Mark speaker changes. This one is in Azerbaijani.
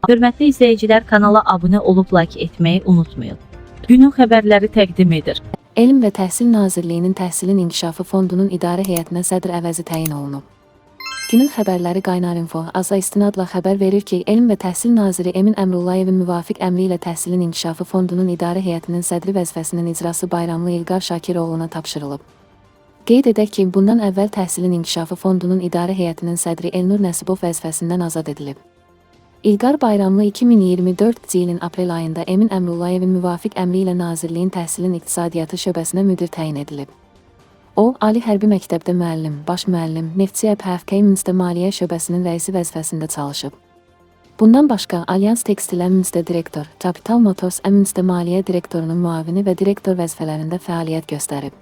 Speaker 1: Hörmətli izləyicilər, kanala abunə olub like etməyi unutmayın. Günün xəbərləri təqdim edir.
Speaker 2: Elm və Təhsil Nazirliyinin Təhsilin İnkişafı Fondunun İdarə Heyətinə sədr əvəzi təyin olunub. Günün xəbərləri Qaynar.info AZA istinadla xəbər verir ki, Elm və Təhsil Naziri Emin Əmrullayevin müvafiq əmri ilə Təhsilin İnkişafı Fondunun İdarə Heyətinin sədri vəzifəsinin icrası Bayramlı İlqar Şakiroğluna tapşırılıb. Qeyd edək ki, bundan əvvəl Təhsilin İnkişafı Fondunun İdarə Heyətinin sədri Elnur Nəsibov vəzifəsindən azad edilib. İlqar Bayramlı 2024 ilin aprel ayında Emin Əmrullayevin müvafiq əmri ilə Nazirliyin Təhsilin İqtisadiyyatı şöbəsinə müdir təyin edilib. O, Ali Hərbi Məktəbdə müəllim, baş müəllim, Neftçi PFK Münstə Maliyyə şöbəsinin rəisi vəzifəsində çalışıb. Bundan başqa, Alyans Tekstil Münstə direktor, Capital Motors Münstə Maliyyə direktorunun müavini və direktor vəzifələrində fəaliyyət göstərib.